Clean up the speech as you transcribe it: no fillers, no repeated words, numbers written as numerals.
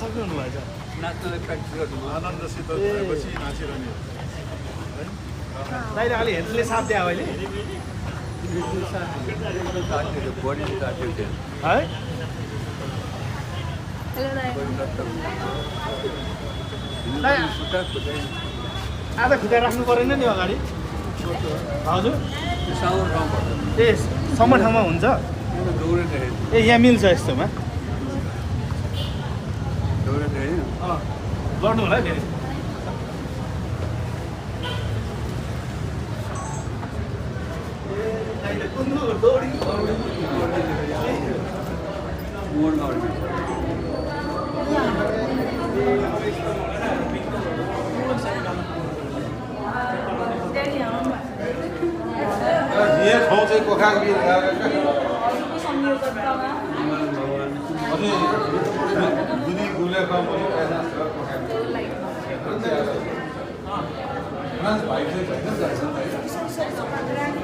नाच्नु हुनुभएछ नाच्नलाई प्र्याक्टिस गर्नु आनन्दसित भएपछि नाचिरहने दाइले अलि हेर्नुले साथ दियो अहिले बडीले काटेको थियो है आधा खुट्टा राख्नु परेन नि अगाडि हजुर साउन्ड ठाउँ पर्छ ए सम्म ठाउँमा हुन्छ दौडेर ए यहाँ मिल्छ यस्तोमा दौडेर गर्नु होला फेरि मोडमा ये ठाउँ चाहिँ कोखाको बिल अनि दुनी गुलेका पनि कोखाको भाइ चाहिँ